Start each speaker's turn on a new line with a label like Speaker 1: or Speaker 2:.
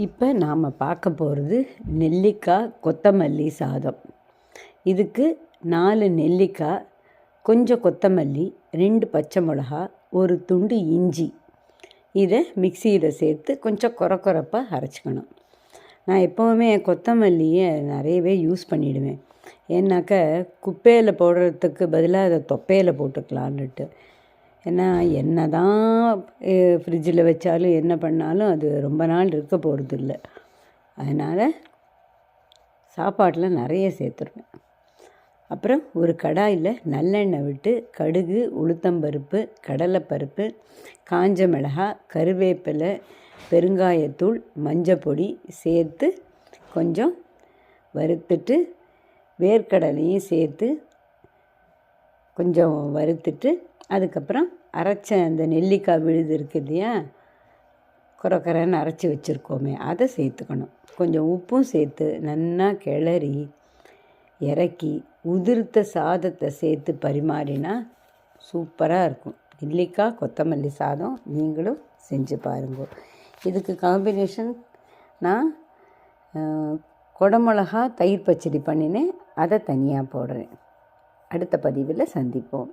Speaker 1: இப்போ நாம் பார்க்க போகிறது நெல்லிக்காய் கொத்தமல்லி சாதம். இதுக்கு 4 நெல்லிக்காய், கொஞ்சம் கொத்தமல்லி, 2 பச்சை மிளகா, ஒரு துண்டு இஞ்சி, இதை மிக்சியில் சேர்த்து கொஞ்சம் கொரப்பாக அரைச்சிக்கணும். நான் எப்போவுமே கொத்தமல்லியை நிறையவே யூஸ் பண்ணிவிடுவேன். ஏன்னாக்க குப்பையில் போடுறதுக்கு பதிலாக அதை தொப்பையில் போட்டுக்கலான்னுட்டு. ஏன்னா என்ன தான் ஃப்ரிட்ஜில் வச்சாலும் என்ன பண்ணாலும் அது ரொம்ப நாள் இருக்க போகிறது இல்லை. அதனால் சாப்பாட்டில் நிறைய சேர்த்துருவேன். அப்புறம் ஒரு கடாயில் நல்லெண்ணெய் விட்டு கடுகு, உளுத்தம்பருப்பு, கடலைப்பருப்பு, காஞ்ச மிளகாய், கருவேப்பிலை, பெருங்காயத்தூள், மஞ்சப்பொடி சேர்த்து கொஞ்சம் வறுத்துட்டு, வேர்க்கடலையும் சேர்த்து கொஞ்சம் வறுத்துட்டு, அதுக்கப்புறம் அரைச்ச அந்த நெல்லிக்காய் விழுது இருக்குது இல்லையா, கொரன்னு அரைச்சி வச்சுருக்கோமே, அதை சேர்த்துக்கணும். கொஞ்சம் உப்பும் சேர்த்து நல்லா கிளறி இறக்கி உதிர்த்த சாதத்தை சேர்த்து பரிமாறினா சூப்பராக இருக்கும். நெல்லிக்காய் கொத்தமல்லி சாதம் நீங்களும் செஞ்சு பாருங்க. இதுக்கு காம்பினேஷன் நான் குடமிளகா தயிர் பச்சடி பண்ணினேன், அதை தனியாக போடுறேன். அடுத்த பதிவில் சந்திப்போம்.